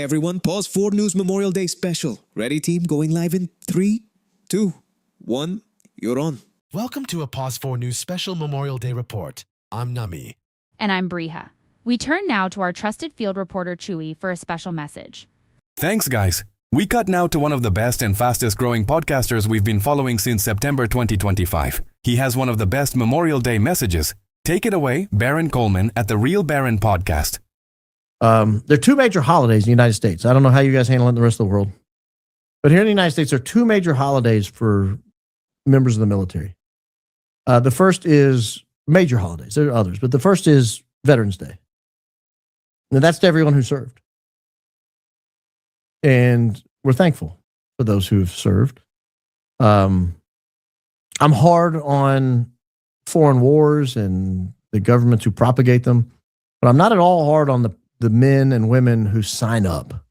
everyone, Paws 4 News Memorial Day special. Ready, team? Going live in 3, 2, 1. You're on. Welcome to a Paws 4 News special Memorial Day report. I'm Nami. And I'm Briha. We turn now to our trusted field reporter Chewy for a special message. Thanks, guys. We cut now to one of the best and fastest growing podcasters we've been following since September 2025. He has one of the best Memorial Day messages. Take it away, Baron Coleman at the Real Baron Podcast. There are two major holidays in the United States. I don't know how you guys handle it in the rest of the world. But here in the United States, there are two major holidays for members of the military. The first is major holidays. There are others, but the first is Veterans Day. And that's to everyone who served. And we're thankful for those who have served. I'm hard on foreign wars and the governments who propagate them, but I'm not at all hard on the men and women who sign up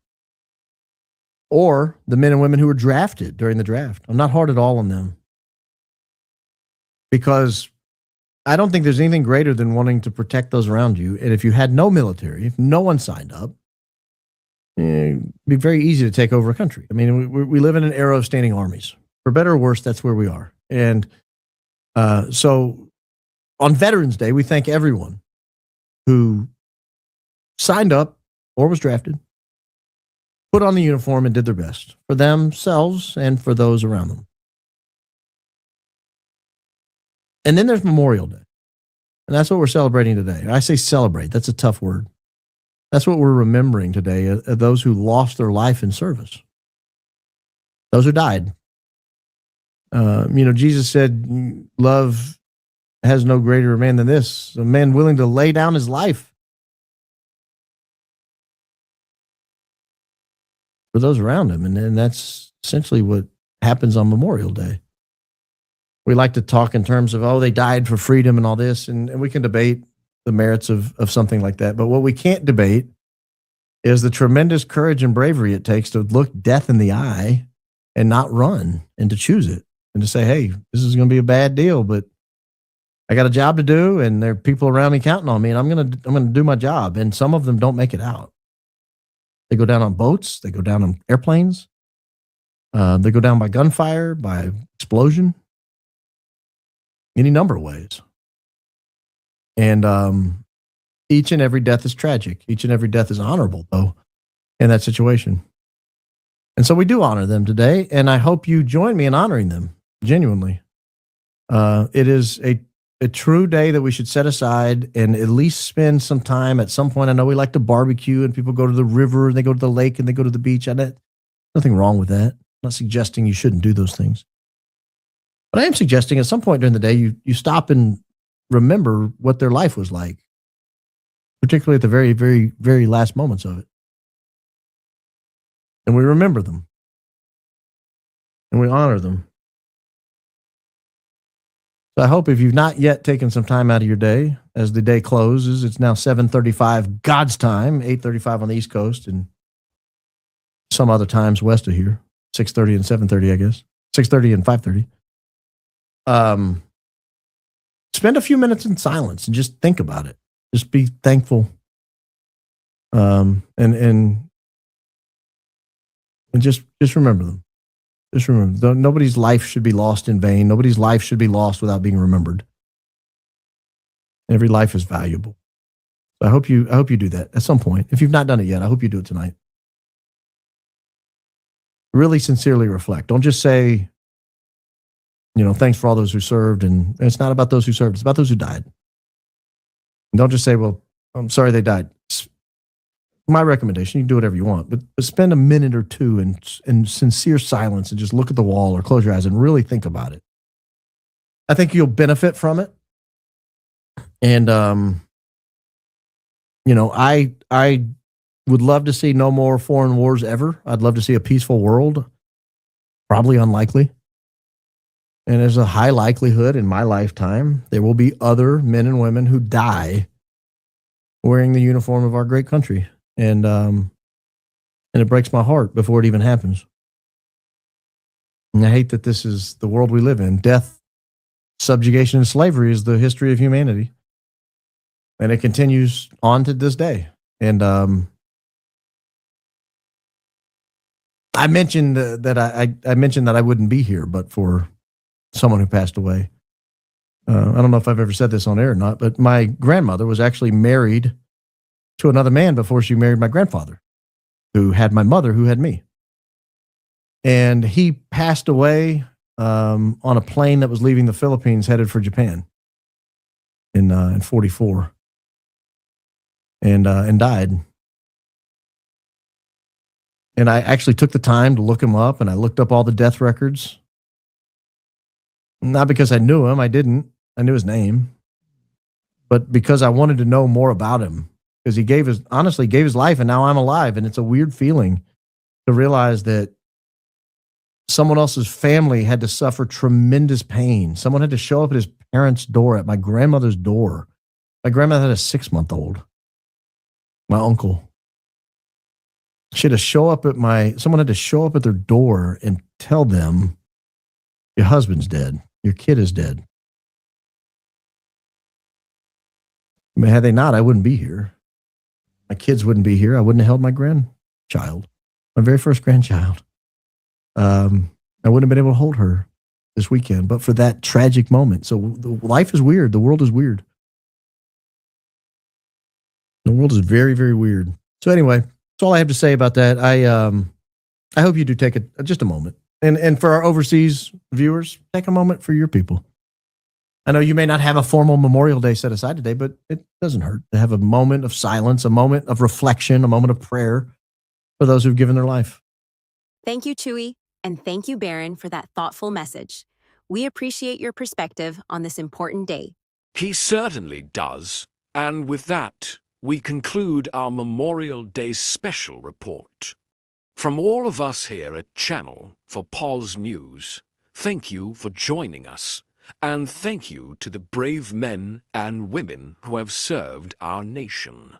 or the men and women who were drafted during the draft. I'm not hard at all on them because I don't think there's anything greater than wanting to protect those around you. And if you had no military, if no one signed up, it'd be very easy to take over a country. I mean, we live in an era of standing armies. For better or worse, that's where we are. And so on Veterans Day, we thank everyone who signed up or was drafted, put on the uniform, and did their best for themselves and for those around them. And then there's Memorial Day. And that's what we're celebrating today. I say celebrate. That's a tough word. That's what we're remembering today, those who lost their life in service, those who died. Jesus said, love has no greater man than this, a man willing to lay down his life for those around him. And that's essentially what happens on Memorial Day. We like to talk in terms of, they died for freedom and all this, and we can debate the merits of something like that. But what we can't debate is the tremendous courage and bravery it takes to look death in the eye and not run, and to choose it, and to say, hey, this is going to be a bad deal, but I got a job to do, and there are people around me counting on me, and I'm going to do my job. And some of them don't make it out. They go down on boats. They go down on airplanes. They go down by gunfire, by explosion, any number of ways. And each and every death is tragic. Each and every death is honorable, though, in that situation. And so we do honor them today, and I hope you join me in honoring them, genuinely. It is a true day that we should set aside and at least spend some time at some point. I know we like to barbecue, and people go to the river, and they go to the lake, and they go to the beach. Nothing wrong with that. I'm not suggesting you shouldn't do those things. But I am suggesting at some point during the day, you stop and remember what their life was like, particularly at the very, very, very last moments of it. And we remember them. And we honor them. So I hope if you've not yet taken some time out of your day, as the day closes, it's now 7:35 God's time, 8:35 on the East Coast, and some other times west of here, 6:30 and 7:30, I guess, 6:30 and 5:30. Spend a few minutes in silence and just think about it. Just be thankful, and just remember them. Just remember, nobody's life should be lost in vain. Nobody's life should be lost without being remembered. Every life is valuable. So I hope you do that at some point. If you've not done it yet, I hope you do it tonight. Really sincerely reflect. Don't just say, thanks for all those who served. And it's not about those who served. It's about those who died. And don't just say, well, I'm sorry they died. My recommendation, you can do whatever you want, but spend a minute or two in sincere silence and just look at the wall or close your eyes and really think about it. I think you'll benefit from it. And, I would love to see no more foreign wars ever. I'd love to see a peaceful world. Probably unlikely. And there's a high likelihood in my lifetime there will be other men and women who die wearing the uniform of our great country. And it breaks my heart before it even happens. And I hate that this is the world we live in. Death, subjugation, and slavery is the history of humanity. And it continues on to this day. And I hate that this is the world we live in. Death, subjugation, and slavery is the history of humanity. And it continues on to this day. And I mentioned that I mentioned that I wouldn't be here, but for someone who passed away. I don't know if I've ever said this on air or not, but my grandmother was actually married to another man before she married my grandfather, who had my mother, who had me. And he passed away on a plane that was leaving the Philippines headed for Japan in 44 and died. And I actually took the time to look him up, and I looked up all the death records. Not because I knew him, I didn't. I knew his name. But because I wanted to know more about him. Because he honestly gave his life, and now I'm alive. And it's a weird feeling to realize that someone else's family had to suffer tremendous pain. Someone had to show up at his parents' door, at my grandmother's door. My grandmother had a 6-month-old. My uncle. Someone had to show up at their door and tell them, your husband's dead. Your kid is dead. I mean, had they not, I wouldn't be here. My kids wouldn't be here. I wouldn't have held my grandchild, my very first grandchild. I wouldn't have been able to hold her this weekend, but for that tragic moment. So life is weird. The world is weird. The world is very, very weird. So anyway, that's all I have to say about that. I hope you do take just a moment. And for our overseas viewers, take a moment for your people. I know you may not have a formal Memorial Day set aside today, but it doesn't hurt to have a moment of silence, a moment of reflection, a moment of prayer for those who've given their life. Thank you, Chewy, and thank you, Baron, for that thoughtful message. We appreciate your perspective on this important day. He certainly does. And with that, we conclude our Memorial Day special report. From all of us here at Channel for Paws News, thank you for joining us, and thank you to the brave men and women who have served our nation.